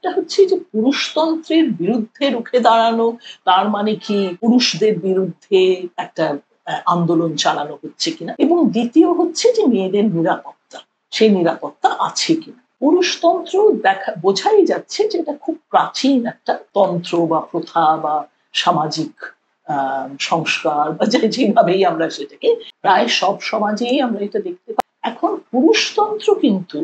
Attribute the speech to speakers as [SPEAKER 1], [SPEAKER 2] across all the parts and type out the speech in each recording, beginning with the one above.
[SPEAKER 1] একটা হচ্ছে যে পুরুষতন্ত্রের বিরুদ্ধে রুখে দাঁড়ানো, তার মানে কি পুরুষদের বিরুদ্ধে একটা আন্দোলন চালানো হচ্ছে কিনা, এবং দ্বিতীয় হচ্ছে যে মেয়েদের নিরাপত্তা, সেই নিরাপত্তা আছে কিনা। পুরুষতন্ত্র বোঝাই যাচ্ছে যে এটা খুব প্রাচীন একটা তন্ত্র বা প্রথা বা সামাজিক সংস্কার বা যেভাবেই আমরা সেটাকে, প্রায় সব সমাজেই আমরা এটা দেখতে পাই। এখন পুরুষতন্ত্র কিন্তু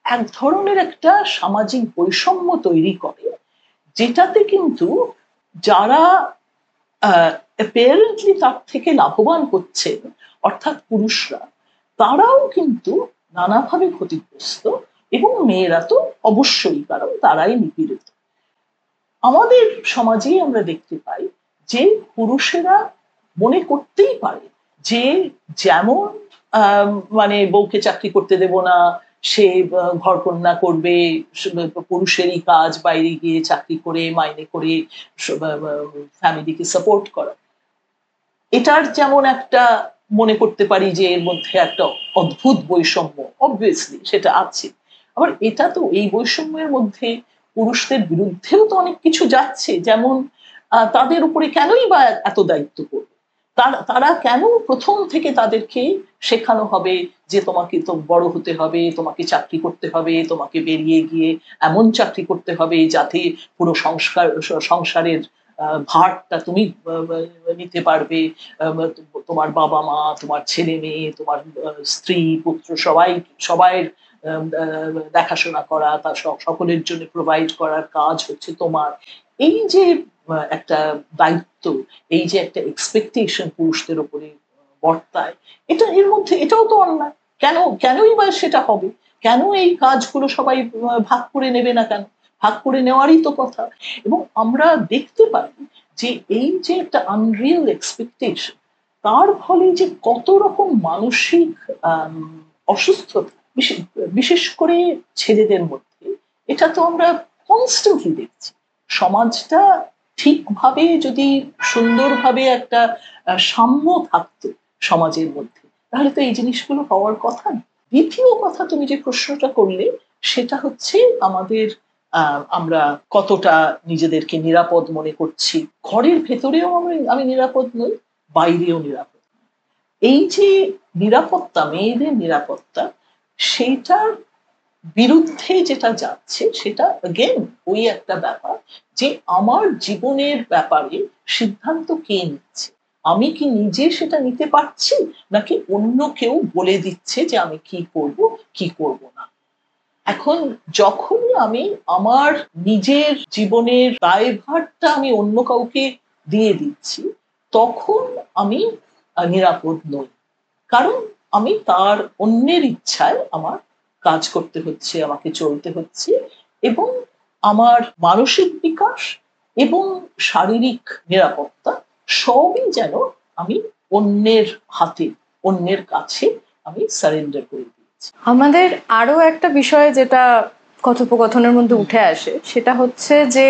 [SPEAKER 1] এক ধরনের একটা সামাজিক বৈষম্য তৈরি করে, যেটাতে কিন্তু যারা অ্যাপারেন্টলি তার থেকে লাভবান হচ্ছে, অর্থাৎ পুরুষরা, তারাও কিন্তু নানাভাবে ক্ষতিগ্রস্ত, এবং মেয়েরা তো অবশ্যই, কারণ তারাই নিপীড়িত। আমাদের সমাজেই আমরা দেখতে পাই যে পুরুষেরা মনে করতেই পারে যে যেমন মানে বউকে চাকরি করতে দেব না, সে ঘরকন্যা করবে, পুরুষেরই কাজ বাইরে গিয়ে চাকরি করে মাইনে করে ফ্যামিলিকে সাপোর্ট করা। এটার যেমন একটা মনে করতে পারি যে এর মধ্যে একটা অদ্ভুত বৈষম্য, অবভিয়াসলি সেটা আছে। আবার এটা তো, এই বৈষম্যের মধ্যে পুরুষদের বিরুদ্ধেও তো অনেক কিছু যাচ্ছে, যেমন তাদের উপরে কেনই বা এত দায়িত্ব পড়বে, তারা কেন প্রথম থেকে তাদেরকে শেখানো হবে যে তোমাকে তো বড় হতে হবে, তোমাকে চাকরি করতে হবে, তোমাকে বেরিয়ে গিয়ে এমন চাকরি করতে হবে যাতে পুরো সংসারের ভারটা তুমি নিতে পারবে, তোমার বাবা মা, তোমার ছেলে মেয়ে, তোমার স্ত্রী পুত্র সবাই দেখাশোনা করা, তার সকলের জন্য প্রোভাইড করার কাজ হচ্ছে তোমার। এই যে একটা দায়িত্ব, এই যে একটা এক্সপেকটেশন পুরুষদের উপরে বর্তায়, এর মধ্যে এটাও তো অন্যায়। কেনই বা সেটা হবে? কেন এই কাজগুলো সবাই ভাগ করে নেবে না কেন? ভাগ করে নেওয়ারই তো কথা। এবং আমরা দেখতে পাই যে এই যে একটা আনরিয়েল এক্সপেকটেশন, তার ফলে যে কত রকম মানসিক অসুস্থতা, বিশেষ করে ছেলেদের মধ্যে, এটা তো আমরা কনস্ট্যান্টলি দেখছি। সমাজটা ঠিকভাবে যদি সুন্দরভাবে একটা সাম্য থাকতো সমাজের মধ্যে, তাহলে তো এই জিনিসগুলো হওয়ার কথা না। দ্বিতীয় কথা, তুমি যে প্রশ্নটা করলে, সেটা হচ্ছে আমাদের আমরা কতটা নিজেদেরকে নিরাপদ মনে করছি। ঘরের ভেতরেও আমি নিরাপদ নই, বাইরেও নিরাপদ। এই যে নিরাপত্তা, মেয়েদের নিরাপত্তা, সেইটার বিরুদ্ধে যেটা যাচ্ছে, সেটা अगेन ওই একটা ব্যাপার যে আমার জীবনের ব্যাপারে সিদ্ধান্ত কে নিচ্ছে, আমি কি নিজে সেটা নিতে পারছি, নাকি অন্য কেউ বলে দিচ্ছে যে আমি কি করব কি করব না। এখন যখনই আমি আমার নিজের জীবনের দায়ভারটা আমি অন্য কাউকে দিয়ে দিচ্ছি, তখন আমি নিরাপদ নই, কারণ আমি তার অন্যের ইচ্ছায় আমার কাজ করতে হচ্ছে, আমাকে চলতে হচ্ছে, এবং আমার মানসিক বিকাশ এবং শারীরিক নিরাপত্তা সবই যেন আমি অন্যের হাতে, অন্যের কাছে আমি সারেন্ডার করে দিয়েছি।
[SPEAKER 2] আমাদের আরো একটা বিষয় যেটা কথোপকথনের মধ্যে উঠে আসে, সেটা হচ্ছে যে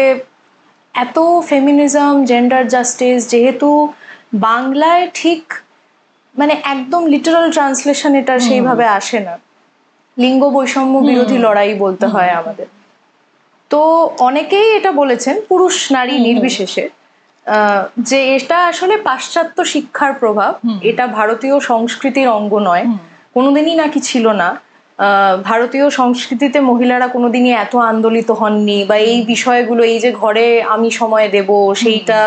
[SPEAKER 2] এত ফেমিনিজম, জেন্ডার জাস্টিস, যেহেতু বাংলায় ঠিক মানে একদম লিটারাল ট্রান্সলেশন এটা সেইভাবে আসে না, লিঙ্গ বৈষম্য বিরোধী লড়াই বলতে হয় আমাদের। তো অনেকেই এটা বলেছেন, পুরুষ নারী নির্বিশেষে, যে এটা আসলে পাশ্চাত্য শিক্ষার প্রভাব, এটা ভারতীয় সংস্কৃতির অঙ্গ নয়, কোনোদিনই নাকি ছিল না। ভারতীয় সংস্কৃতিতে মহিলারা কোনোদিনই এত আন্দোলিত হননি, বা এই বিষয়গুলো, এই যে ঘরে আমি সময় দেব, সেইটা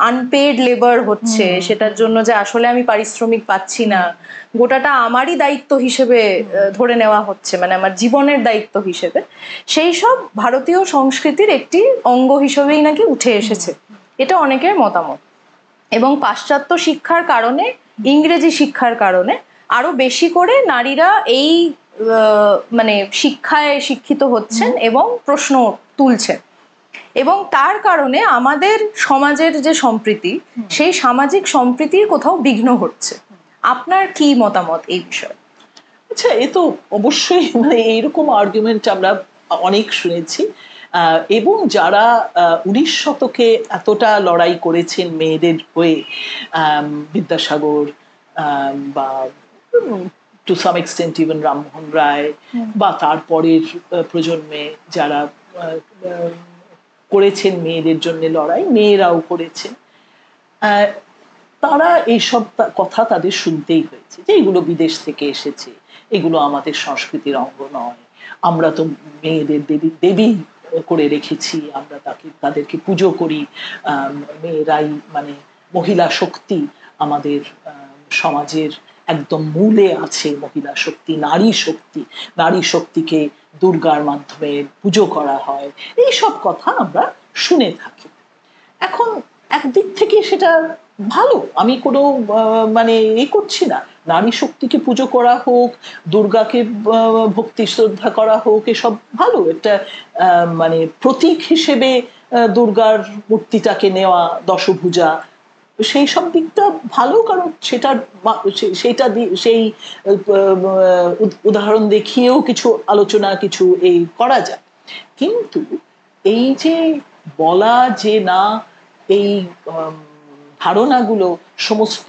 [SPEAKER 2] আনপেড লেবার হচ্ছে, সেটার জন্য যে আসলে আমি পারিশ্রমিক পাচ্ছি না, গোটাটা আমারই দায়িত্ব হিসেবে ধরে নেওয়া হচ্ছে, মানে আমার জীবনের দায়িত্ব হিসেবে, সেই সব ভারতীয় সংস্কৃতির একটি অঙ্গ হিসেবেই নাকি উঠে এসেছে, এটা অনেকের মতামত। এবং পাশ্চাত্য শিক্ষার কারণে, ইংরেজি শিক্ষার কারণে আরো বেশি করে নারীরা এই মানে শিক্ষায় শিক্ষিত হচ্ছেন এবং প্রশ্ন তুলছেন, এবং তার কারণে আমাদের সমাজের যে সম্প্রীতি, সেই সামাজিক সম্প্রীতির কোথাও বিঘ্ন ঘটছে। আপনার কি মতামত এই বিষয়ে?
[SPEAKER 1] আচ্ছা, এ তো অবশ্যই, মানে এইরকম আর্গুমেন্ট আমরা অনেক শুনেছি, এবং যারা 19 শতকে এতটা লড়াই করেছেন মেয়েদের হয়ে, বিদ্যাসাগর বা to some extent even Rammohan Roy, বা তারপরের প্রজন্মে যারা করেছেন মেয়েদের জন্য লড়াই, মেয়েরাও করেছেন। তারা এইসব কথা তাদের শুনতেই হয়েছে যে এগুলো বিদেশ থেকে এসেছে, এগুলো আমাদের সংস্কৃতির অঙ্গ নয়, আমরা তো মেয়েদের দেবী দেবী করে রেখেছি, আমরা তাদেরকে পুজো করি, মেয়েরাই মানে মহিলা শক্তি আমাদের সমাজের একদম মূলে আছে, মহিলা শক্তি, নারী শক্তি, নারী শক্তিকে দুর্গার মাধ্যমে পুজো করা হয়, এইসব কথা আমরা শুনে থাকি। এখন একদিক থেকে সেটা ভালো, আমি কোনো মানে করছি না, নারী শক্তিকে পুজো করা হোক, দুর্গাকে ভক্তি শ্রদ্ধা করা হোক, এসব ভালো, একটা মানে প্রতীক হিসেবে দুর্গার মূর্তিটাকে নেওয়া, দশভুজা, সেই সব দিকটা ভালো, কারণ সেইটা সেই উদাহরণ দেখিয়েও কিছু আলোচনা কিছু এই করা যায়। কিন্তু এই যে বলা যে না, এই ধারণাগুলো সমস্ত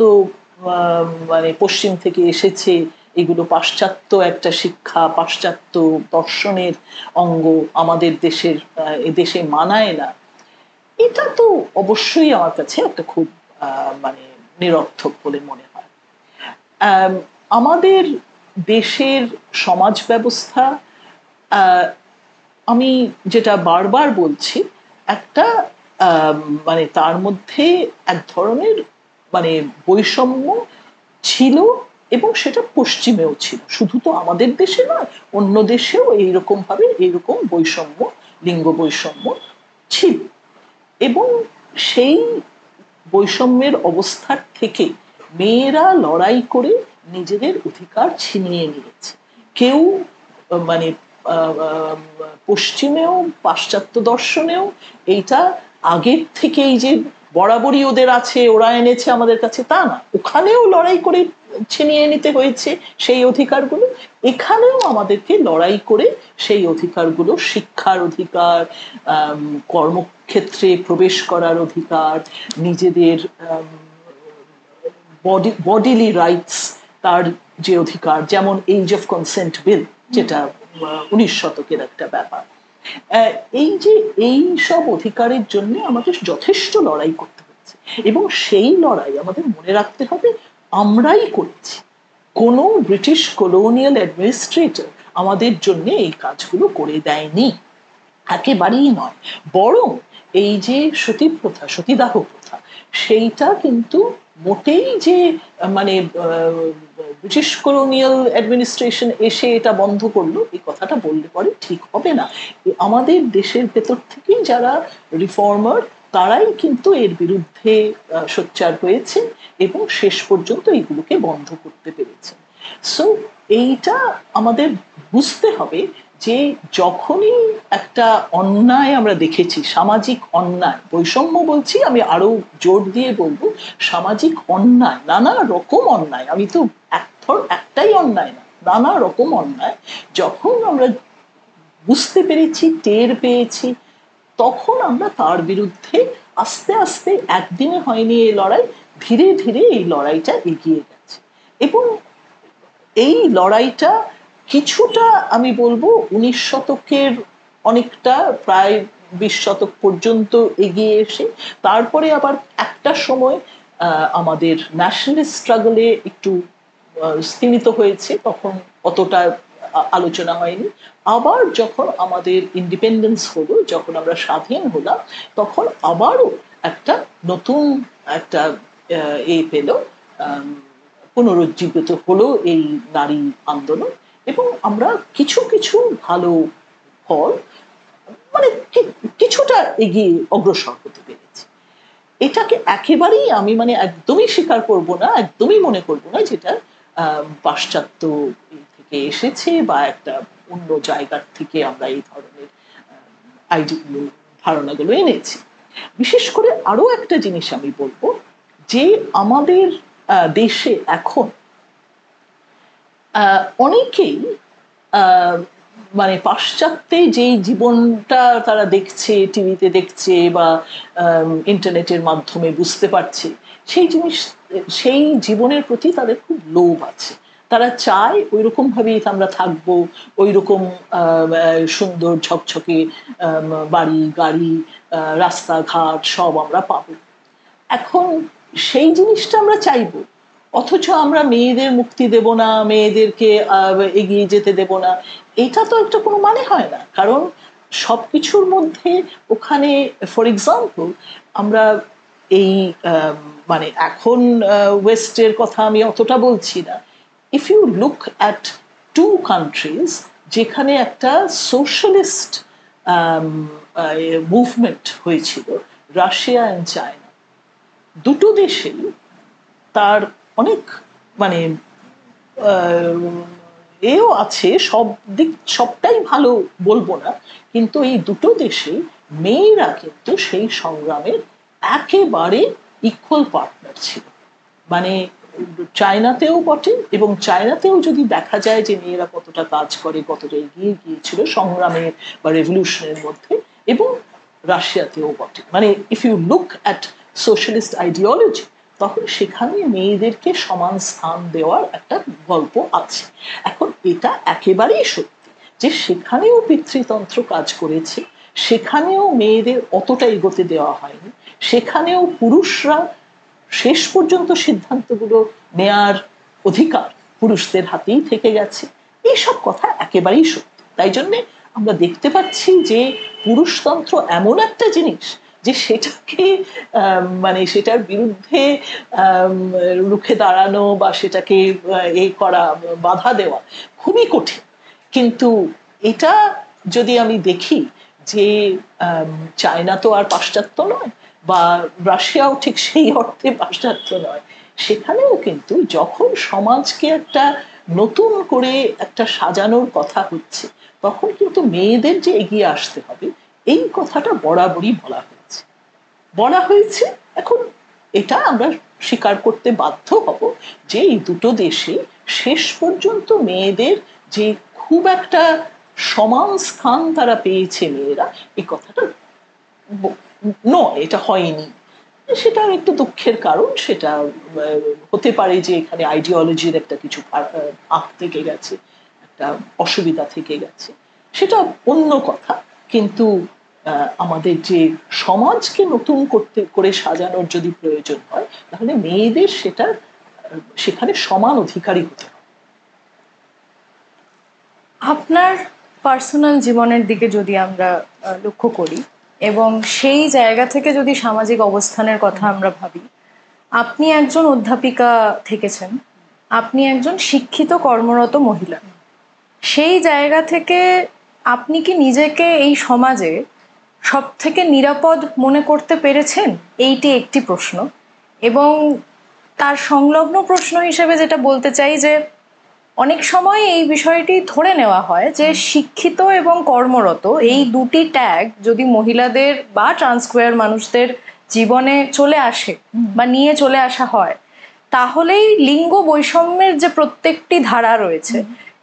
[SPEAKER 1] মানে পশ্চিম থেকে এসেছে, এগুলো পাশ্চাত্য একটা শিক্ষা, পাশ্চাত্য দর্শনের অঙ্গ, আমাদের দেশে মানায় না, এটা তো অবশ্যই আমার কাছে একটা খুব মানে নিরর্থক বলে মনে হয়। আমাদের দেশের সমাজ ব্যবস্থা, আমি যেটা বারবার বলছি, একটা মানে তার মধ্যে এক ধরনের মানে বৈষম্য ছিল, এবং সেটা পশ্চিমেও ছিল, শুধু তো আমাদের দেশে নয়, অন্য দেশেও এইরকম ভাবে এইরকম বৈষম্য, লিঙ্গ বৈষম্য ছিল। এবং সেই বৈষম্যের অবস্থার থেকে মেয়েরা লড়াই করে নিজেদের অধিকার ছিনিয়ে নিয়েছে। কেউ মানে পশ্চিমেও পাশ্চাত্য দর্শনেও এইটা আগের থেকেই যে বরাবরই ওদের আছে, ওরা এনেছে আমাদের কাছে, তা না, ওখানেও লড়াই করে ছিনিয়ে নিতে হয়েছে সেই অধিকারগুলো, এখানেও আমাদেরকে লড়াই করে সেই অধিকারগুলো, শিক্ষার অধিকার, কর্মক্ষেত্রে প্রবেশ করার অধিকার, নিজেদের বডিলি রাইটস, তার যে অধিকার, যেমন এজ অফ কনসেন্ট বিল, যেটা 19 শতকের একটা ব্যাপার, এই যে এই সব অধিকারের জন্য আমাদের যথেষ্ট লড়াই করতে হচ্ছে, এবং সেই লড়াই আমাদের মনে রাখতে হবে আমরাই করেছি, কোনো ব্রিটিশ কলোনিয়াল অ্যাডমিনিস্ট্রেটর আমাদের জন্য এই কাজগুলো করে দেয়নি, একেবারেই নয়। বরং এই যে সতী প্রথা, সতীদাহ প্রথা, সেইটা কিন্তু মোটেই যে মানে ব্রিটিশ কলোনিয়াল অ্যাডমিনিস্ট্রেশন এসে এটা বন্ধ করলো, এই কথাটা বললে পরে ঠিক হবে না। আমাদের দেশের ভেতর থেকেই যারা রিফর্মার, তারাই কিন্তু এর বিরুদ্ধে সোচ্চার হয়েছে এবং শেষ পর্যন্ত এগুলোকে বন্ধ করতে পেরেছে। সো এইটা আমাদের বুঝতে হবে যে যখনই একটা অন্যায় আমরা দেখেছি, সামাজিক অন্যায়, বৈষম্য বলছি, আমি আরো জোর দিয়ে বলবো সামাজিক অন্যায়, নানা রকম অন্যায়, আমি তো একটাই অন্যায় না, নানা রকম অন্যায় যখন আমরা বুঝতে পেরেছি, টের পেয়েছি, তখন আমরা তার বিরুদ্ধে আস্তে আস্তে, একদিনে হয়নি এই লড়াই, ধীরে ধীরে এই লড়াইটা এগিয়ে গেছে। এবং এই লড়াইটা কিছুটা আমি বলবো 19 শতকের অনেকটা, প্রায় 20 শতক পর্যন্ত এগিয়ে এসে তারপরে আবার একটা সময় আমাদের ন্যাশনালিস্ট স্ট্রাগলে একটু স্তীমিত হয়েছে, তখন অতটা আলোচনা হয়নি। আবার যখন আমাদের ইন্ডিপেন্ডেন্স হলো, যখন আমরা স্বাধীন হলাম, তখন আবারও একটা নতুন একটা পেল, পুনরুজ্জীবিত হলো এই নারী আন্দোলন, এবং আমরা কিছু কিছু ভালো ফল, মানে কিছুটা এগিয়ে অগ্রসর হতে পেরেছি। এটাকে একেবারেই আমি মানে একদমই স্বীকার করব না, একদমই মনে করব না যেটা পাশ্চাত্য থেকে এসেছে বা একটা অন্য জায়গার থেকে আমরা এই ধরনের ধারণাগুলো এনেছি। বিশেষ করে আরো একটা জিনিস আমি বলবো, যে আমাদের দেশে এখন অনেকেই মানে পাশ্চাত্যে যেই জীবনটা তারা দেখছে, টিভিতে দেখছে বা ইন্টারনেটের মাধ্যমে বুঝতে পারছে, সেই জীবনের প্রতি তাদের খুব লোভ আছে, তারা চায় ওই রকম ভাবেই আমরা থাকবো, ওই রকম সুন্দর ঝকঝকে বাড়ি গাড়ি রাস্তাঘাট সব আমরা পাবো। এখন সেই জিনিসটা আমরা চাইবো, অথচ আমরা মেয়েদের মুক্তি দেব না, মেয়েদেরকে এগিয়ে যেতে দেব না, এটা তো একটা কোনো মানে হয় না। কারণ সবকিছুর মধ্যে ওখানে ফর এক্সাম্পল আমরা এই মানে এখন ওয়েস্টের কথা আমি অতটা বলছি না, if you look at two countries যেখানে একটা সোশ্যালিস্ট মুভমেন্ট হয়েছিল, রাশিয়া অ্যান্ড চায়না, দুটো দেশেই তার অনেক মানে এও আছে, সব দিক সবটাই ভালো বলবো না, কিন্তু এই দুটো দেশে মেয়েরা কিন্তু সেই সংগ্রামের একেবারে ইকুয়াল পার্টনার ছিল। মানে চায়নাতেও বটে, এবং চায়নাতেও যদি দেখা যায় যে মেয়েরা কতটা কাজ করে, কতটা এগিয়ে গিয়েছিল সংগ্রামের বা রেভলিউশনের মধ্যে, এবং রাশিয়াতেও বটে। মানে if you look at socialist ideology, তখন সেখানে মেয়েদেরকে সমান স্থান দেওয়ার একটা গল্প আছে। এখন এটা একেবারেই সত্যি যে সেখানেও পিতৃতন্ত্র কাজ করেছে, সেখানেও মেয়েদের অতটা এগোতে দেওয়া হয়নি, সেখানেও পুরুষরা শেষ পর্যন্ত সিদ্ধান্তগুলো নেয়ার অধিকার পুরুষদের হাতেই থেকে গেছে। এইসব কথা একেবারেই সত্যি। তাই জন্যে আমরা দেখতে পাচ্ছি যে পুরুষতন্ত্র এমন একটা জিনিস যে সেটাকে মানে সেটার বিরুদ্ধে রুখে দাঁড়ানো বা সেটাকে এই করা, বাধা দেওয়া খুবই কঠিন। কিন্তু এটা যদি আমি দেখি যে চায়না তো আর পাশ্চাত্য নয়, বা রাশিয়াও ঠিক সেই অর্থে পাশ্চাত্য নয়, সেখানেও কিন্তু যখন সমাজকে একটা নতুন করে একটা সাজানোর কথা হচ্ছে, তখন কিন্তু মেয়েদের যে এগিয়ে আসতে হবে এই কথাটা বরাবরই বলা হয়েছে। এখন এটা আমরা স্বীকার করতে বাধ্য হব যে এই দুটো দেশে শেষ পর্যন্ত মেয়েদের যে খুব একটা সমান স্থান তারা পেয়েছে মেয়েরা, এই কথাটা নয়, এটা হয়নি। সেটা একটু দুঃখের কারণ। সেটা হতে পারে যে এখানে আইডিওলজির একটা কিছু ফাঁক থেকে গেছে, একটা অসুবিধা থেকে গেছে, সেটা অন্য কথা। কিন্তু আমাদের যে সমাজকে নতুন করে সাজানোর যদি প্রয়োজন হয়, তাহলে মেয়েদের সেটা সেখানে সমান অধিকারী হতে হবে।
[SPEAKER 2] আপনার পার্সোনাল জীবনের দিকে যদি আমরা লক্ষ্য করি এবং সেই জায়গা থেকে যদি সামাজিক অবস্থানের কথা আমরা ভাবি, আপনি একজন অধ্যাপিকা থেকেছেন, আপনি একজন শিক্ষিত কর্মরত মহিলা। সেই জায়গা থেকে আপনি কি নিজেকে এই সমাজে সব থেকে নিরাপদ মনে করতে পেরেছেন? এইটি একটি প্রশ্ন। এবং তার সংলগ্ন প্রশ্ন হিসেবে যেটা বলতে চাই যে অনেক সময় এই বিষয়টি ধরে নেওয়া হয় যে শিক্ষিত এবং কর্মরত এই দুটি ট্যাগ যদি মহিলাদের বা ট্রান্সকোয়ার মানুষদের জীবনে চলে আসে বা নিয়ে চলে আসা হয়, তাহলেই লিঙ্গ বৈষম্যের যে প্রত্যেকটি ধারা রয়েছে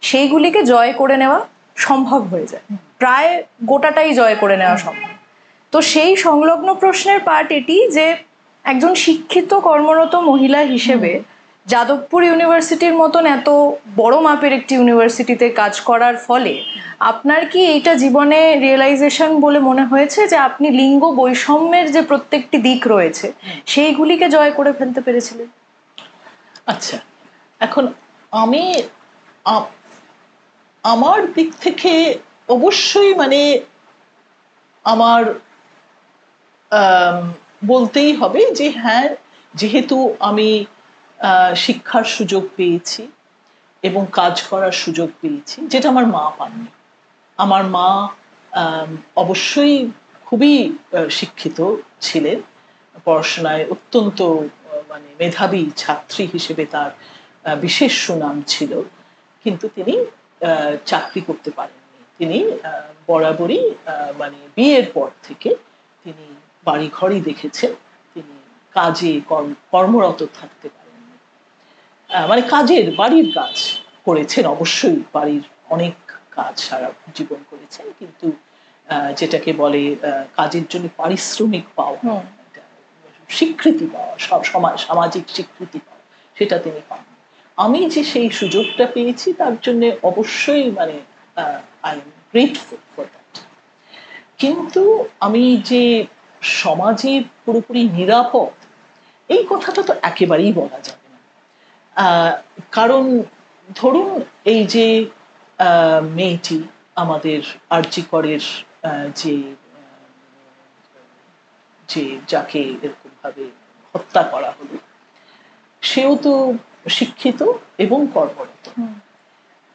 [SPEAKER 2] সেইগুলিকে জয় করে নেওয়া সম্ভব হয়ে যায়, প্রায় গোটাটাই জয় করে নেওয়া সম্ভব। তো সেই সংলগ্ন প্রশ্নের পার্ট এটি যে একজন শিক্ষিত কর্মরত মহিলা হিসেবে যাদবপুর ইউনিভার্সিটির মতন এত বড় মাপের একটি ইউনিভার্সিটিতে কাজ করার ফলে আপনার কি এইটা জীবনে রিয়েলাইজেশন বলে মনে হয়েছে যে আপনি লিঙ্গ বৈষম্যের যে প্রত্যেকটি দিক রয়েছে সেইগুলিকে জয় করে ফেলতে পেরেছিলেন?
[SPEAKER 1] আচ্ছা, এখন আমি আমার দিক থেকে অবশ্যই মানে আমার বলতেই হবে যে হ্যাঁ, যেহেতু আমি শিক্ষার সুযোগ পেয়েছি এবং কাজ করার সুযোগ পেয়েছি, যেটা আমার মা পাননি। আমার মা অবশ্যই খুবই শিক্ষিত ছিলেন, পড়াশোনায় অত্যন্ত মানে মেধাবী ছাত্রী হিসেবে তার বিশেষ সুনাম ছিল, কিন্তু তিনি চাকরি করতে পারেননি। তিনি বরাবরই মানে বিয়ের পর থেকে তিনি বাড়ি ঘরই দেখেছেন, তিনি কাজে কর্মরত থাকতে পারেননি। মানে কাজের বাড়ির কাজ করেছেন, অবশ্যই বাড়ির অনেক কাজ সারা জীবন করেছেন, কিন্তু যেটাকে বলে কাজের জন্য পারিশ্রমিক পাওয়া, স্বীকৃতি পাওয়া, সামাজিক স্বীকৃতি পাওয়া, সেটা তিনি পান। আমি যে সেই সুযোগটা পেয়েছি তার জন্য অবশ্যই মানে I am grateful for that. কিন্তু আমি যে সমাজে পুরোপুরি নিরাপদ এই কথাটা তো একেবারেই বলা যাবে না। কারণ ধরুন এই যে মেয়েটি আমাদের আরজি করের যে যে যাকে এরকম ভাবে হত্যা করা হলো, সেও তো শিক্ষিত এবং কর্মরত,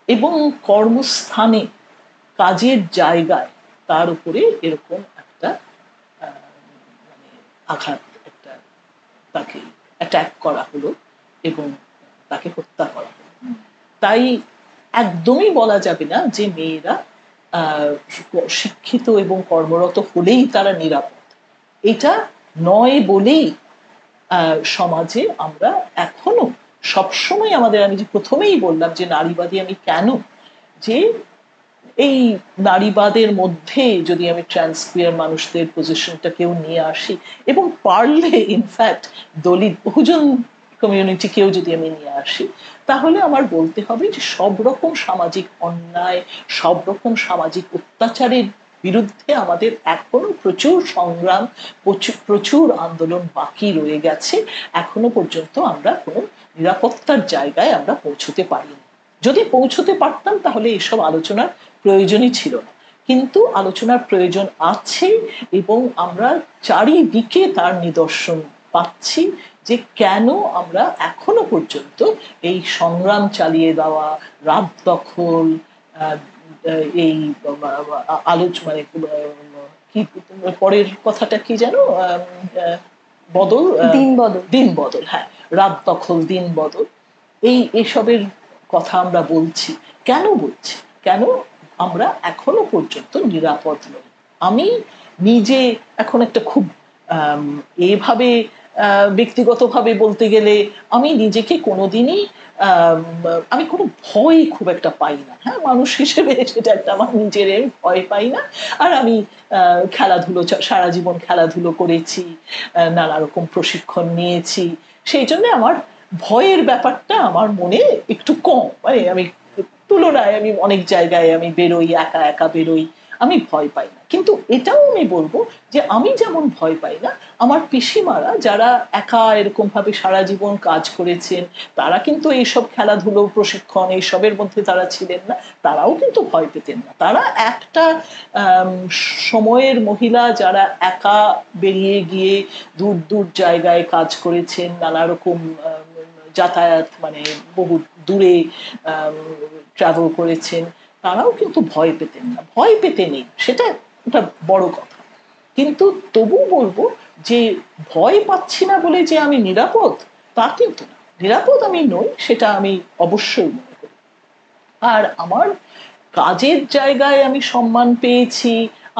[SPEAKER 1] এবং কর্মস্থানে কাজের জায়গায় তার উপরে এরকম একটা মানে আঘাত, একটা তাকে অ্যাটাক করা হলো এবং তাকে হত্যা করা হলো। তাই একদমই বলা যাবে না যে মেয়েরা শিক্ষিত এবং কর্মরত হলেই তারা নিরাপদ। এটা নয় বলেই সমাজে আমরা এখনো সবসময় আমাদের, আমি যে প্রথমেই বললাম যে নারীবাদী আমি কেন, যে এই নারীবাদের মধ্যে যদি আমি ট্রান্সকুয়ার মানুষদের পজিশনটাকেও নিয়ে আসি, এবং পারলে ইনফ্যাক্ট দলিত বহুজন কমিউনিটিকেও যদি আমি নিয়ে আসি, তাহলে আমার বলতে হবে যে সব রকম সামাজিক অন্যায়, সব রকম সামাজিক অত্যাচারের বিরুদ্ধে আমাদের এখনো প্রচুর সংগ্রাম, প্রচুর আন্দোলন বাকি রয়ে গেছে। এখনো পর্যন্ত আমরা কোনো নিরাপত্তার জায়গায় আমরা পৌঁছতে পারিনি। যদি পৌঁছতে পারতাম তাহলে এসব আলোচনার প্রয়োজনই ছিল না, কিন্তু আলোচনার প্রয়োজন আছে, এবং আমরা চারিদিকে তার নিদর্শন পাচ্ছি যে কেন আমরা এখনো পর্যন্ত এই সংগ্রাম চালিয়ে দেওয়া, রাত দখল, এই মানে কি পরের কথাটা কি যেন বদল, দিন বদল, হ্যাঁ, রাত দখল দিন বদল, এসবের কথা আমরা বলছি। কেন বলছি, কেন আমরা এখনো পর্যন্ত নিরাপদ নই? আমি নিজে এখন একটা খুব এভাবে ব্যক্তিগতভাবে বলতে গেলে আমি নিজেকে কোনোদিনই আমি কোনো ভয় খুব একটা পাই না। হ্যাঁ, মানুষ হিসেবে সেটা একটা আমার নিজের ভয় পাই না। আর আমি খেলাধুলো, সারা জীবন খেলাধুলো করেছি, নানা রকম প্রশিক্ষণ নিয়েছি, সেই জন্য আমার ভয়ের ব্যাপারটা আমার মনে একটু কম। মানে আমি তুলনায় আমি অনেক জায়গায় আমি বেরোই, একা একা বেরোই, আমি ভয় পাই না। কিন্তু এটাও আমি বলবো যে আমি যেমন ভয় পাই না, আমার পিসিমারা যারা একা এরকম ভাবে সারা জীবন কাজ করেছেন, তারা কিন্তু এইসব খেলাধুলো প্রশিক্ষণ এইসবের মধ্যে তারা ছিলেন না, তারাও কিন্তু ভয় পেতেন না। তারা একটা সময়ের মহিলা যারা একা বেরিয়ে গিয়ে দূর দূর জায়গায় কাজ করেছেন, নানা রকম যাতায়াত মানে বহু দূরে ট্রাভেল করেছেন, তারাও কিন্তু ভয় পেতেন না, ভয় পেতে নেই, সেটা একটা বড় কথা। কিন্তু তবু বলবো যে ভয় পাচ্ছি না বলে যে আমি নিরাপদ, তা কিন্তু না। নিরাপদ আমি নই, সেটা আমি অবশ্যই মনে করি। আর আমার কাজের জায়গায় আমি সম্মান পেয়েছি,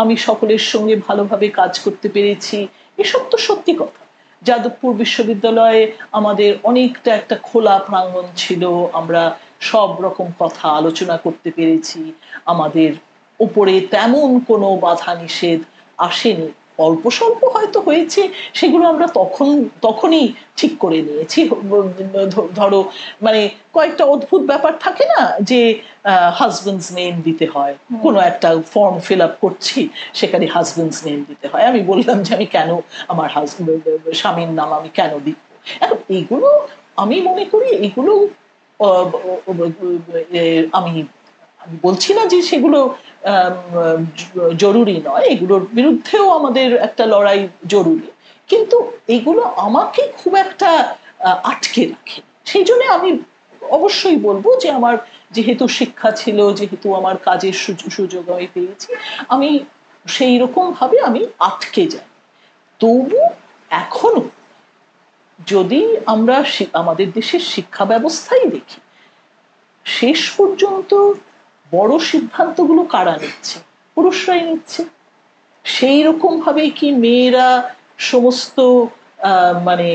[SPEAKER 1] আমি সকলের সঙ্গে ভালোভাবে কাজ করতে পেরেছি, এসব তো সত্যি কথা। যাদবপুর বিশ্ববিদ্যালয়ে আমাদের অনেকটা একটা খোলা প্রাঙ্গণ ছিল, আমরা সব রকম কথা আলোচনা করতে পেরেছি, আমাদের উপরে তেমন কোনো বাধা নিষেধ আসেনি। অল্প স্বল্প হয়তো হয়েছে, সেগুলো আমরা তখনই ঠিক করে নিয়েছি। ধরো মানে কয়েকটা অদ্ভুত ব্যাপার থাকে না, যে হাজবেন্ডস নেম দিতে হয়, কোনো একটা ফর্ম ফিল আপ করছি, সেখানে হাজবেন্ডস নেম দিতে হয়। আমি বললাম যে আমি কেন আমার স্বামীর নাম আমি কেন দিব? এখন এগুলো আমি মনে করি এগুলো আমি বলছি না যে সেগুলো জরুরি নয়, এগুলোর বিরুদ্ধেও আমাদের একটা লড়াই জরুরি, কিন্তু এগুলো আমাকে খুব একটা আটকে রাখে। সেই জন্য আমি অবশ্যই বলবো যে আমার যেহেতু শিক্ষা ছিল, যেহেতু আমার কাজের সুযোগ আমি পেয়েছি, আমি সেই রকম ভাবে আমি আটকে যাই। তবু এখনো যদি আমরা আমাদের দেশের শিক্ষা ব্যবস্থাই দেখি, শেষ পর্যন্ত বড় সিদ্ধান্তগুলো কারা নিচ্ছে? পুরুষরাই নিচ্ছে। সেই রকম ভাবে কি মেয়েরা সমস্ত মানে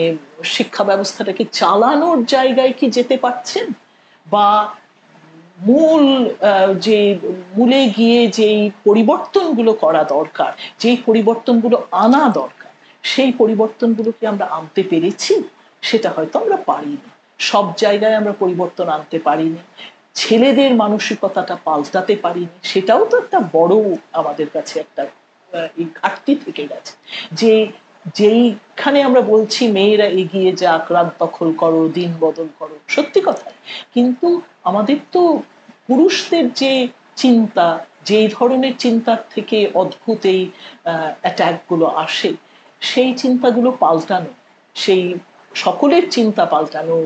[SPEAKER 1] শিক্ষা ব্যবস্থাটাকে চালানোর জায়গায় কি যেতে পারছেন? বা মূল যে মূলে গিয়ে যেই পরিবর্তনগুলো করা দরকার, যেই পরিবর্তনগুলো আনা দরকার, সেই পরিবর্তনগুলো কি আমরা আনতে পেরেছি? সেটা হয়তো আমরা পারিনি। সব জায়গায় আমরা পরিবর্তন আনতে পারিনি, ছেলেদের মানসিকতাটা পাল্টাতে পারিনি, সেটাও তো একটা বড় আমাদের কাছে একটা এই ঘাটতি থেকে গেছে। যে যেইখানে আমরা বলছি মেয়েরা এগিয়ে যাক, রাত দখল করো, দিন বদল করো, সত্যি কথা, কিন্তু আমাদের তো পুরুষদের যে চিন্তা, যেই ধরনের চিন্তার থেকে অদ্ভুত এই অ্যাটাক গুলো আসে, সেই চিন্তাগুলো পাল্টানো, সেই সকলের চিন্তা পাল্টানো,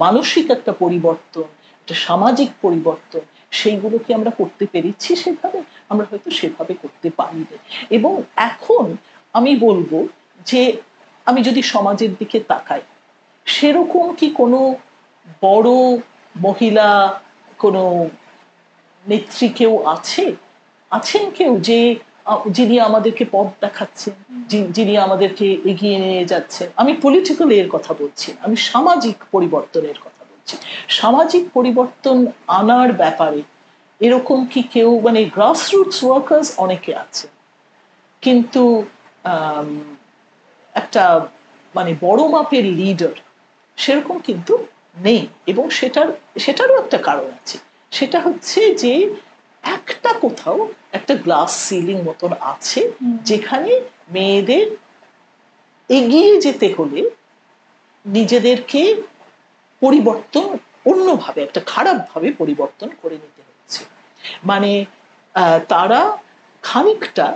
[SPEAKER 1] মানসিক একটা পরিবর্তন, একটা সামাজিক পরিবর্তন, সেইগুলো কি আমরা করতে পেরেছি সেভাবে? আমরা হয়তো সেভাবে করতে পারিনি। এবং এখন আমি বলবো যে আমি যদি সমাজের দিকে তাকাই, সেরকম কি কোনো বড় মহিলা কোনো নেত্রী কেউ আছেন কেউ যে যিনি আমাদেরকে পথ দেখাচ্ছেন, যিনি আমাদেরকে এগিয়ে নিয়ে যাচ্ছেন? আমি পলিটিক্যাল এর কথা বলছি, আমি সামাজিক পরিবর্তনের কথা বলছি। সামাজিক পরিবর্তন আনার ব্যাপারে এরকম কি কেউ, মানে গ্রাসরুটস ওয়ার্কার্স অনেকে আছে, কিন্তু একটা মানে বড় মাপের লিডার সেরকম কিন্তু নেই। এবং সেটারও একটা কারণ আছে, সেটা হচ্ছে যে একটা কোথাও একটা গ্লাস সিলিং মতন আছে, যেখানে মেয়েদের এগিয়ে যেতে হলে নিজেদেরকে পরিবর্তন অন্যভাবে, একটা খারাপ ভাবে পরিবর্তন করে নিতে হচ্ছে। মানে তারা খানিকটা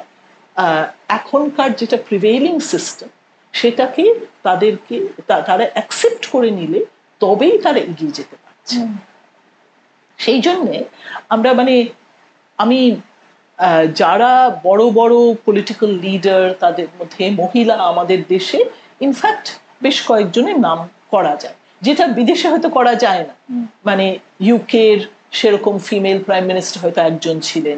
[SPEAKER 1] এখনকার যেটা প্রিভেইলিং সিস্টেম, সেটাকে তারা অ্যাকসেপ্ট করে নিলে তবেই তারা এগিয়ে যেতে পারছে। সেই জন্যে আমরা মানে আমি যারা বড় বড় পলিটিক্যাল লিডার, তাদের মধ্যে মহিলা আমাদের দেশে ইনফ্যাক্ট বেশ কয়েকজনের নাম করা যায়, যেটা বিদেশে হয়তো করা যায় না। মানে ইউকের সেরকম ফিমেল প্রাইম মিনিস্টার হয়তো একজন ছিলেন,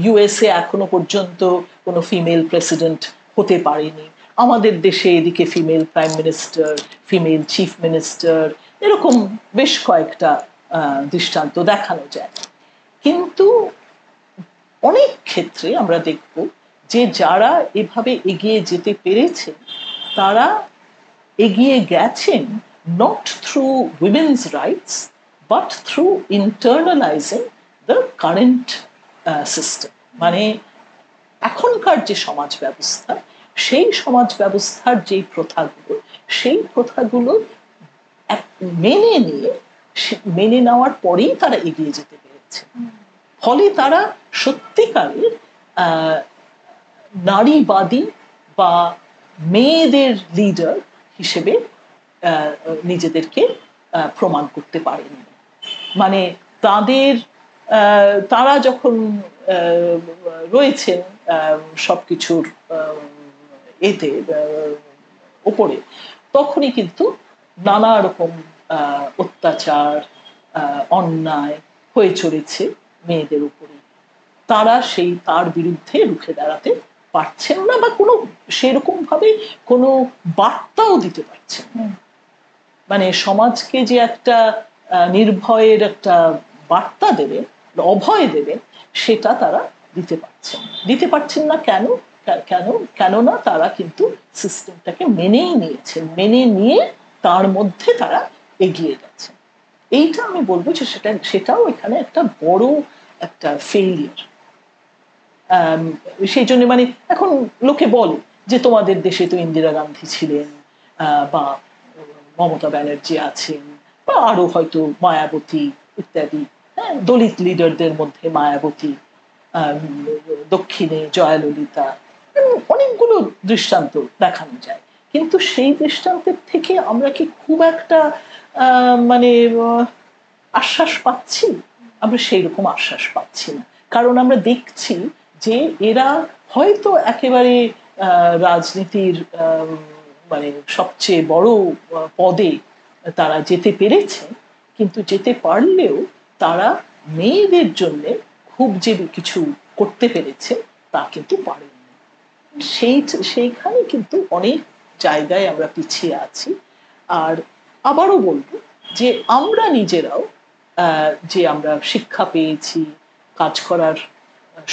[SPEAKER 1] ইউএসএ এখনো পর্যন্ত কোনো ফিমেল প্রেসিডেন্ট হতে পারেনি, আমাদের দেশে এদিকে female prime minister, female chief minister, এরকম বেশ কয়েকটা দৃষ্টান্ত দেখানো যায়। কিন্তু অনেক ক্ষেত্রে আমরা দেখব যে যারা এভাবে এগিয়ে যেতে পেরেছে, তারা এগিয়ে গেছেন not through women's rights but through internalizing the current system। মানে এখনকার যে সমাজ ব্যবস্থা, সেই সমাজ ব্যবস্থার যে প্রথাগুলো, সেই প্রথাগুলো মেনে নেওয়ার পরেই তারা এগিয়ে যেতে পেরেছে। ফলে তারা সত্যিকারের নারীবাদী বা মেয়েদের লিডার হিসেবে নিজেদেরকে প্রমাণ করতে পারেনি। মানে তারা যখন রয়েছেন সবকিছুর এতে ওপরে, তখনই কিন্তু নানা রকম অত্যাচার, অন্যায় হয়ে চলেছে মেয়েদের উপরে। তারা তার বিরুদ্ধে রুখে দাঁড়াতে পারছেন না, বা কোনো সেরকম ভাবে কোনো বার্তাও দিতে পারছেন না। মানে সমাজকে যে একটা নির্ভয়ের একটা বার্তা দেবেন, অভয় দেবেন, সেটা তারা দিতে পারছেন না। কেননা তারা কিন্তু সিস্টেমটাকে মেনেই নিয়েছেন, মেনে নিয়ে তার মধ্যে তারা এগিয়ে গেছেন। এইটা আমি বলবো যে সেটাও এখানে একটা বড় একটা ফেইলিয়ার। সেই জন্য মানে এখন লোকে বলে যে তোমাদের দেশে তো ইন্দিরা গান্ধী ছিলেন, বা মমতা ব্যানার্জি আছেন, বা আরো হয়তো মায়াবতী ইত্যাদি, দলিত লিডারদের মধ্যে মায়াবতী, দক্ষিণে জয়াললিতা, অনেকগুলো দৃষ্টান্ত দেখানো যায়। কিন্তু সেই দৃষ্টান্তের থেকে আমরা কি খুব একটা মানে আশ্বাস পাচ্ছি? আমরা সেই রকম আশ্বাস পাচ্ছি না। কারণ আমরা দেখছি যে এরা হয়তো একেবারে রাজনীতির মানে সবচেয়ে বড় পদে তারা যেতে পেরেছে, কিন্তু যেতে পারলেও তারা মেয়েদের জন্য খুব যে কিছু করতে পেরেছে তা কিন্তু পারেনি। সেইখানে কিন্তু অনেক জায়গায় আমরা পিছিয়ে আছি। আর আবারও বলবো যে আমরা নিজেরাও যে আমরা শিক্ষা পেয়েছি, কাজ করার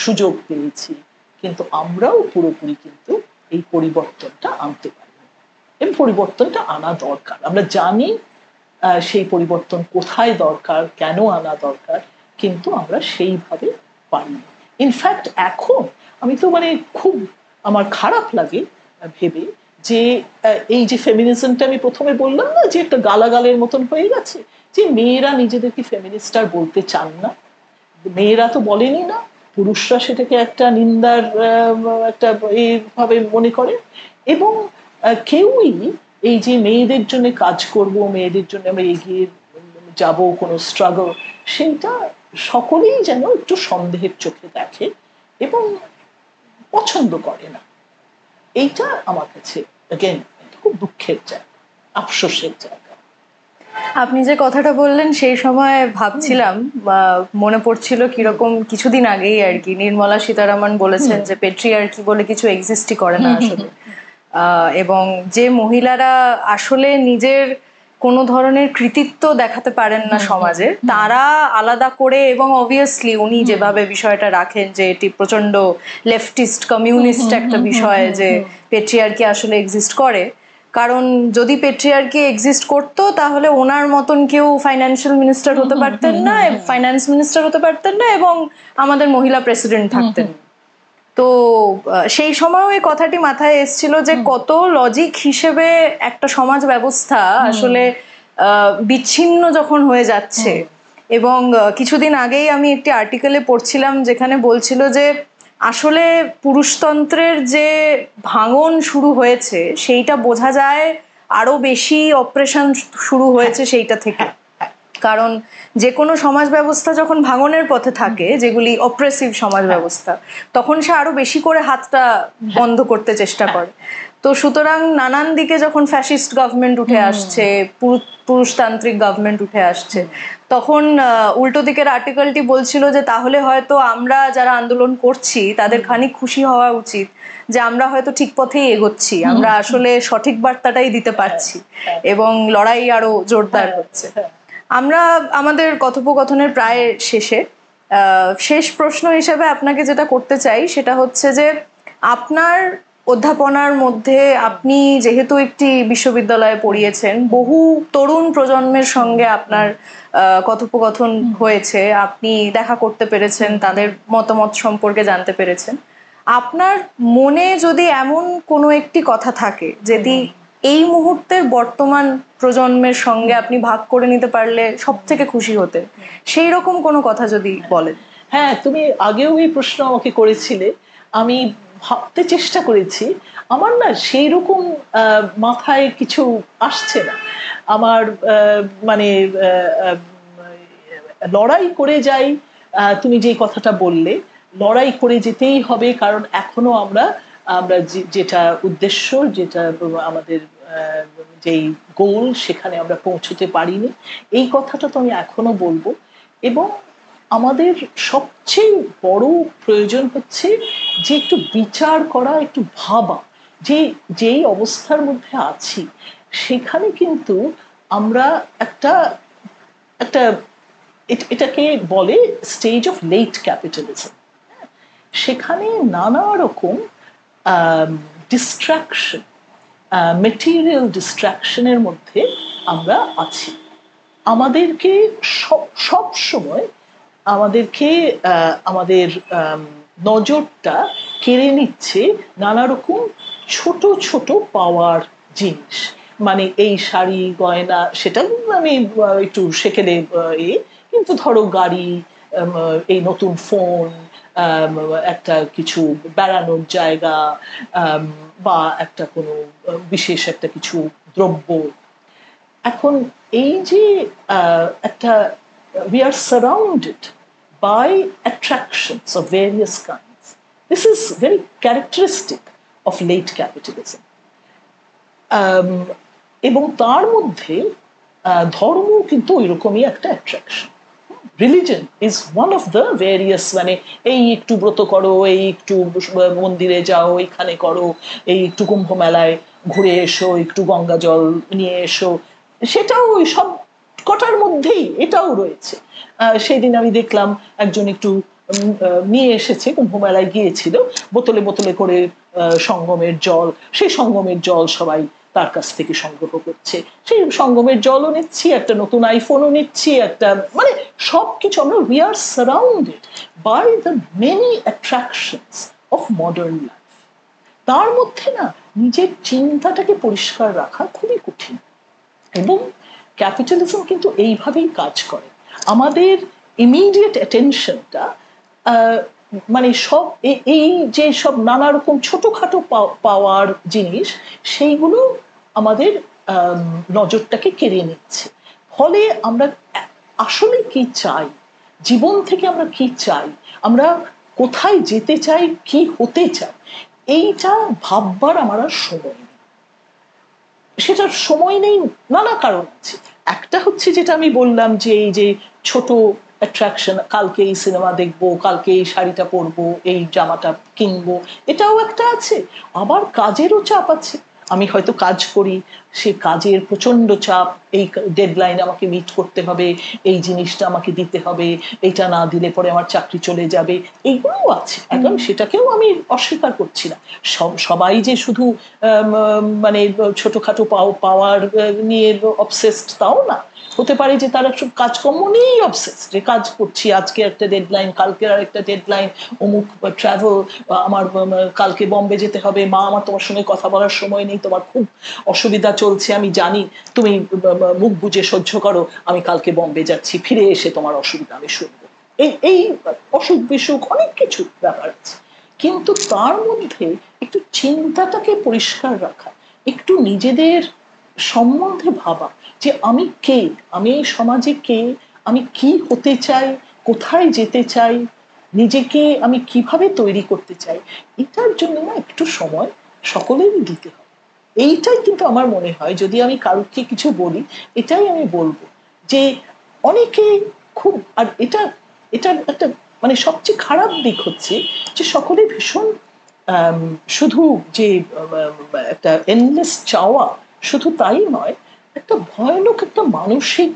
[SPEAKER 1] সুযোগ পেয়েছি, কিন্তু আমরাও পুরোপুরি কিন্তু এই পরিবর্তনটা আনতে পারি। এই পরিবর্তনটা আনা দরকার। আমরা জানি সেই পরিবর্তন কোথায় দরকার, কেন আনা দরকার, কিন্তু আমরা সেইভাবে পারি। ইনফ্যাক্ট এখন আমি তো মানে খুব আমার খারাপ লাগে ভেবে যে এই যে ফেমিনিজমটা আমি প্রথমে বললাম না যে একটা গালাগালের মতন হয়ে গেছে, যে মেয়েরা নিজেদেরকে ফেমিনিস্ট আর বলতে চান না, মেয়েরা তো বলেনি না, পুরুষরা সেটাকে একটা নিন্দার একটা এইভাবে মনে করে। এবং কেউই এই যে মেয়েদের জন্য কাজ করব, মেয়েদের জন্য আমরা এগিয়ে যাব, কোনো স্ট্রাগল, সেইটা সকলেই যেন একটু সন্দেহের চোখে দেখে এবং পছন্দ করে না। এইটা আমার কাছে অ্যাগেন খুব দুঃখের জায়গা, আফসোসের জায়গা।
[SPEAKER 2] আপনি যে কথাটা বললেন সেই সময় ভাবছিলাম, মনে পড়ছিল কিরকম কিছুদিন আগেই আর কি নির্মলা সীতারামন বলেছেন যে পেট্রিয়ার্কি বলে কিছু এক্সিস্টই করে না আসলে, এবং যে মহিলারা আসলে নিজের কোনো ধরনের কৃতিত্ব দেখাতে পারেন না সমাজে, তারা আলাদা করে, এবং অবভিয়াসলি উনি যেভাবে বিষয়টা রাখেন যে এটি প্রচন্ড লেফটিস্ট কমিউনিস্ট একটা বিষয় যে পেট্রিয়ার্কি আসলে এক্সিস্ট করে, কারণ যদি পেট্রিয়ার্কি এক্সিস্ট করতো তাহলে ওনার মতন কেউ ফাইন্যান্সিয়াল মিনিস্টার হতে পারতেন না, ফাইন্যান্স মিনিস্টার হতে পারতেন না, এবং আমাদের মহিলা প্রেসিডেন্ট থাকতেন। তো সেই সময় ওই কথাটি মাথায় এসেছিল যে কত লজিক হিসেবে একটা সমাজ ব্যবস্থা আসলে বিচ্ছিন্ন যখন হয়ে যাচ্ছে। এবং কিছুদিন আগেই আমি একটি আর্টিকেলে পড়ছিলাম যেখানে বলছিল যে আসলে পুরুষতন্ত্রের যে ভাঙন শুরু হয়েছে সেইটা বোঝা যায় আরো বেশি অপারেশন শুরু হয়েছে সেইটা থেকে। কারণ যে কোনো সমাজ ব্যবস্থা যখন ভাঙনের পথে থাকে, যেগুলি অপ্রেসিভ সমাজ ব্যবস্থা, তখন সে আরো বেশি করে হাতটা বন্ধ করতে চেষ্টা করে। তো সুতরাং নানান দিকে যখন ফ্যাসিস্ট গভর্নমেন্ট উঠে আসছে, পুরুষতান্ত্রিক গভর্নমেন্ট উঠে আসছে, তখন উল্টো দিকের আর্টিকেলটি বলছিল যে তাহলে হয়তো আমরা যারা আন্দোলন করছি তাদের খানিক খুশি হওয়া উচিত যে আমরা হয়তো ঠিক পথেই এগোচ্ছি, আমরা আসলে সঠিক বার্তাটাই দিতে পারছি এবং লড়াই আরো জোরদার হচ্ছে। আমরা আমাদের কথোপকথনের প্রায় শেষে, শেষ প্রশ্ন হিসেবে আপনাকে যেটা করতে চাই সেটা হচ্ছে যে আপনার অধ্যাপনার মধ্যে আপনি যেহেতু একটি বিশ্ববিদ্যালয়ে পড়িয়েছেন, বহু তরুণ প্রজন্মের সঙ্গে আপনার কথোপকথন হয়েছে, আপনি দেখা করতে পেরেছেন, তাদের মতামত সম্পর্কে জানতে পেরেছেন। আপনার মনে যদি এমন কোনো একটি কথা থাকে যেটি এই মুহূর্তের বর্তমান প্রজন্মের সঙ্গে আপনি ভাগ করে নিতে পারলে সব থেকে খুশি হতে, সেই রকম কোনো কথা যদি বলেন।
[SPEAKER 1] হ্যাঁ, তুমি আগেও এই প্রশ্ন আমাকে করেছিলে, আমি ভাবতে চেষ্টা করেছি, আমার না সেই রকম মাথায় কিছু আসছে না। আমার মানে লড়াই করে যাই, তুমি যে কথাটা বললে, লড়াই করে যেতেই হবে, কারণ এখনো আমরা যেটা উদ্দেশ্য, যেটা আমাদের যেই গোল, সেখানে আমরা পৌঁছতে পারিনি, এই কথাটা তো আমি এখনো বলবো। এবং আমাদের সবচেয়ে বড় প্রয়োজন হচ্ছে যে একটু বিচার করা, একটু ভাবা যে যেই অবস্থার মধ্যে আছি সেখানে কিন্তু আমরা একটা একটা এটাকে বলে স্টেজ অফ লেট ক্যাপিটালিজম। সেখানে নানা রকম ডিস্ট্রাকশন, মেটেরিয়াল ডিস্ট্রাকশনের মধ্যে আমরা আছি। আমাদেরকে সব সময় আমাদেরকে আমাদের নজরটা কেড়ে নিচ্ছে নানা রকম ছোট ছোট পাওয়ার জিনিস, মানে এই শাড়ি গয়না, সেটা আমি একটু সেকেলে কিন্তু ধরো গাড়ি, এই নতুন ফোন, একটা কিছু বেড়ানোর জায়গা, বা একটা কোনো বিশেষ একটা কিছু দ্রব্য। এখন এই যে একটা we are surrounded by attractions of various kinds. This is very characteristic of late capitalism. এবং তার মধ্যে ধর্ম কিন্তু ওইরকমই একটা attraction. Religion is one of the various, মানে এই একটু ব্রত করো, এই একটু মন্দিরে যাও, এইখানে করো, এই একটু কুম্ভ মেলায় ঘুরে এসো, একটু গঙ্গা জল নিয়ে এসো, সেটাও ওই সব কটার মধ্যেই এটাও রয়েছে। সেই দিন আমি দেখলাম একজন একটু নিয়ে এসেছে, কুম্ভ মেলায় গিয়েছিল, বোতলে বোতলে করে সঙ্গমের জল, সেই সঙ্গমের জল সবাই তার কাছ থেকে সংগ্রহ করছে, সেই সঙ্গমের জলও নিচ্ছি, একটা নতুন আইফোনও নিচ্ছি, একটা মানে সবকিছু আমরা we are surrounded by the many attractions of modern life. তার মধ্যে না নিজের চিন্তাটাকে পরিষ্কার রাখা খুবই কঠিন, এবং ক্যাপিটালিজম কিন্তু এইভাবেই কাজ করে। আমাদের ইমিডিয়েট অ্যাটেনশনটা মানে সব এই যে সব নানা রকম ছোটখাটো পাওয়ার জিনিস, সেইগুলো আমাদের নজরটাকে কেড়ে নিচ্ছে। ফলে আমরা আসলে কি চাই, জীবন থেকে আমরা কি চাই, আমরা কোথায় যেতে চাই, কি হতে চাই, এইটা ভাববার আমার আর সময় নেই। সেটার সময় নেই, নানা কারণ আছে। একটা হচ্ছে যেটা আমি বললাম যে এই যে ছোট অ্যাট্রাকশন, কালকে এই সিনেমা দেখবো, কালকে এই শাড়িটা পরবো, এই জামাটা কিনবো, এটাও একটা আছে। আবার কাজেরও চাপ আছে, আমি হয়তো কাজ করি, সে কাজের প্রচন্ড চাপ, এই ডেডলাইন আমাকে মিট করতে হবে, এই জিনিসটা আমাকে দিতে হবে, এটা না দিলে পরে আমার চাকরি চলে যাবে, এইগুলোও আছে একদম, সেটাকেও আমি অস্বীকার করছি না। সবাই যে শুধু মানে ছোটখাটো পাওয়ার নিয়ে অবসেসড তাও না, হতে পারে যে তারা সব কাজকর্ম নিয়েই অবসেসড, যে কাজ করছি, আজকে একটা ডেডলাইন, কালকে আর একটা ডেডলাইন, অমুক ট্রাভেল, আমার কালকে বম্বে যেতে হবে, মা আমার তোমার সঙ্গে কথা বলার সময় নেই, তোমার খুব অসুবিধা চলছে, আমি জানি, তুমি মুখ বুঝে সহ্য করো, আমি কালকে বম্বে যাচ্ছি, ফিরে এসে তোমার অসুবিধা আমি শুনবো। এই অসুখ বিসুখ অনেক কিছু ব্যাপার আছে, কিন্তু তার মধ্যে একটু চিন্তাটাকে পরিষ্কার রাখা, একটু নিজেদের সম্বন্ধে ভাবা যে আমি কে, আমি এই সমাজে কে, আমি কি হতে চাই, কোথায় যেতে চাই, নিজেকে আমি কিভাবে তৈরি করতে চাই, এটার জন্য না একটু সময় সকলেরই দিতে হবে। এইটাই কিন্তু আমার মনে হয়, যদি আমি কারোকে কিছু বলি, এটাই আমি বলবো যে অনেকে খুব, আর এটা এটার একটা মানে সবচেয়ে খারাপ দিক হচ্ছে যে সকলে ভীষণ শুধু যে একটা এন্ডলেস চাওয়া, শুধু তাই নয়, একটা ভয়ানক একটা মানসিক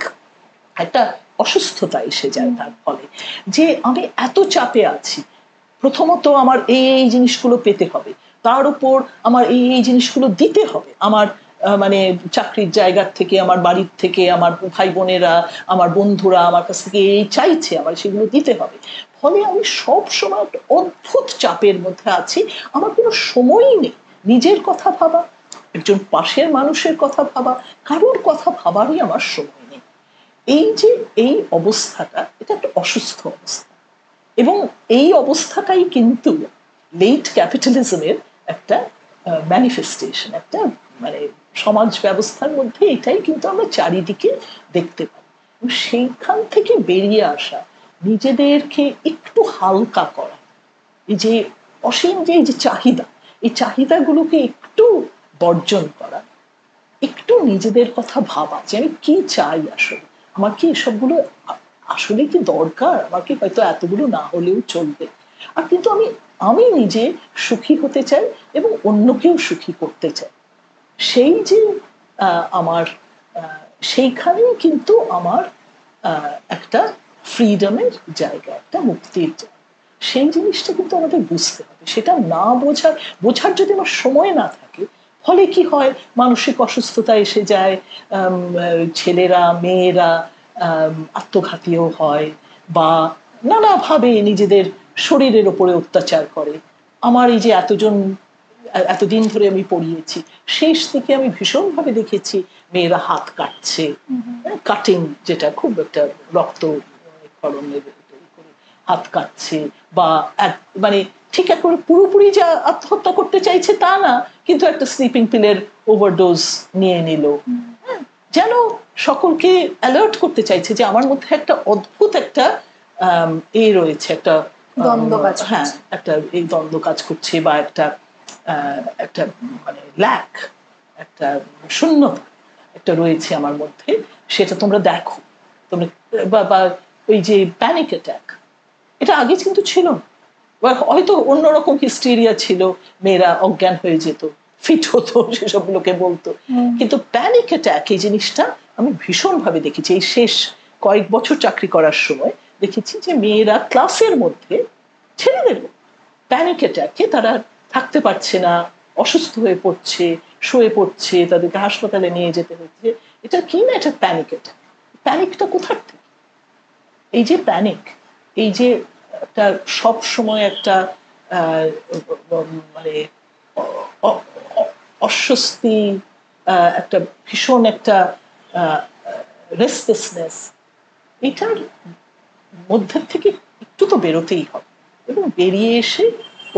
[SPEAKER 1] একটা অসুস্থতা এসে যায় তার ফলে, যে আমি এত চাপে আছি, প্রথমত আমার এই জিনিসগুলো পেতে হবে, তার উপর আমার এই জিনিসগুলো দিতে হবে, আমার মানে চাকরির জায়গার থেকে, আমার বাড়ির থেকে, আমার ভাই বোনেরা, আমার বন্ধুরা আমার কাছ থেকে এই চাইছে, আমার সেগুলো দিতে হবে। ফলে আমি সব সময় একটা অদ্ভুত চাপের মধ্যে আছি, আমার কোনো সময়ই নেই নিজের কথা ভাবা, একজন পাশের মানুষের কথা ভাবা, কারোর কথা ভাবারই আমার সময় নেই। এই যে এই অবস্থাটা, এটা একটা অসুস্থ অবস্থা, এবং এই অবস্থাটাই কিন্তু লেট ক্যাপিটালিজমের একটা ম্যানিফেস্টেশন, একটা মানে সমাজ ব্যবস্থার মধ্যে এটাই কিন্তু আমরা চারিদিকে দেখতে পাই। সেইখান থেকে বেরিয়ে আসা, নিজেদেরকে একটু হালকা করা, এই যে অসীম যে এই যে চাহিদা, এই চাহিদাগুলোকে একটু বর্জন করা, একটু নিজেদের কথা ভাবা যে আমি কি চাই, আসলে আমার কি এসবগুলো আসলে কি দরকার, আমার কি হয়তো এতগুলো না হলেও চলবে, আর কিন্তু আমি আমি নিজে সুখী হতে চাই এবং অন্যকেও সুখী করতে চাই। সেই যে আমার সেইখানেই কিন্তু আমার একটা ফ্রিডমের জায়গা, একটা মুক্তির জায়গা, সেই জিনিসটা কিন্তু আমাদের বুঝতে হবে। সেটা না বোঝার যদি আমার সময় না থাকে, ফলে কি হয়, মানসিক অসুস্থতা এসে যায়, ছেলেরা মেয়েরা আত্মঘাতীও হয়, বা নানাভাবে নিজেদের শরীরের ওপরে অত্যাচার করে। আমার এই যে এতদিন ধরে আমি পড়িয়েছি, শেষ থেকে আমি ভীষণভাবে দেখেছি মেয়েরা হাত কাটছে, কাটিং, যেটা খুব একটা রক্ত ক্ষরণের হাত কাটছে, বা মানে ঠিক একেবারে পুরোপুরি যে আত্মহত্যা করতে চাইছে তা না, কিন্তু একটা স্লিপিং পিলের ওভারডোজ নিয়ে নিল, যেন সকলকে অ্যালার্ট করতে চাইছে যে আমার মধ্যে একটা অদ্ভুত একটা রয়েছে, একটা হ্যাঁ, একটা এই দ্বন্দ্ব কাজ করছে, বা একটা একটা মানে ল্যাক, একটা শূন্যতা একটা রয়েছে আমার মধ্যে, সেটা তোমরা দেখো, তোমরা বা ওই যে প্যানিক অ্যাটাক, এটা আগে কিন্তু ছিল না, হয়তো অন্যরকম হিস্টেরিয়া ছিল, মেয়েরা অজ্ঞান হয়ে যেত, ফিট হতো, সেসব লোকে বলতো, কিন্তু প্যানিক অ্যাটাক এই জিনিসটা আমি ভীষণভাবে দেখেছি। এই শেষ কয়েক বছর চাকরি করার সময় দেখেছি যে মেয়েরা ক্লাসের মধ্যে, ছেলেদের প্যানিক অ্যাটাকে তারা থাকতে পারছে না, অসুস্থ হয়ে পড়ছে, শুয়ে পড়ছে, তাদেরকে হাসপাতালে নিয়ে যেতে হচ্ছে, এটা কি না, এটা প্যানিক। এটা প্যানিকটা কোথার থেকে? এই যে প্যানিক, এই যে একটা সব সময় একটা মানে অস্বস্তি, একটা ভীষণ একটা রেস্টলেসনেস, এটার মধ্যে থেকে একটু তো বেরোতেই হবে, এবং বেরিয়ে এসে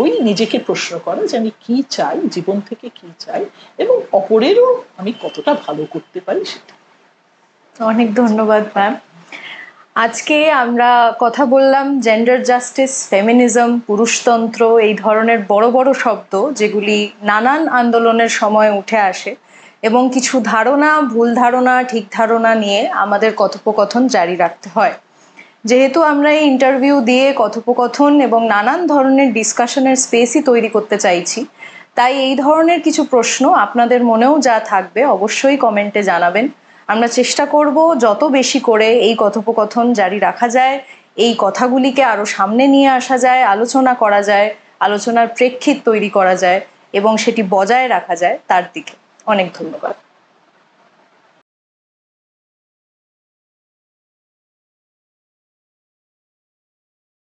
[SPEAKER 1] ওই নিজেকে প্রশ্ন করা যে আমি কি চাই, জীবন থেকে কি চাই, এবং অপরেরও আমি কতটা ভালো করতে পারি সেটা।
[SPEAKER 2] অনেক ধন্যবাদ ম্যাম। আজকে আমরা কথা বললাম জেন্ডার জাস্টিস, ফেমিনিজম, পুরুষতন্ত্র, এই ধরনের বড় বড় শব্দ যেগুলি নানান আন্দোলনের সময় উঠে আসে, এবং কিছু ধারণা, ভুল ধারণা, ঠিক ধারণা নিয়ে আমাদের কথোপকথন জারি রাখতে হয়। যেহেতু আমরা এই ইন্টারভিউ দিয়ে কথোপকথন এবং নানান ধরনের ডিসকাশনের স্পেসই তৈরি করতে চাইছি, তাই এই ধরনের কিছু প্রশ্ন আপনাদের মনেও যা থাকবে অবশ্যই কমেন্টে জানাবেন। আমরা চেষ্টা করব যত বেশি করে এই কথোপকথন জারি রাখা যায়, এই কথাগুলিকে আরো সামনে নিয়ে আসা যায়, আলোচনা করা যায়, আলোচনার প্রেক্ষিত তৈরি করা যায় এবং সেটি বজায় রাখা যায় তার দিকে। অনেক ধন্যবাদ।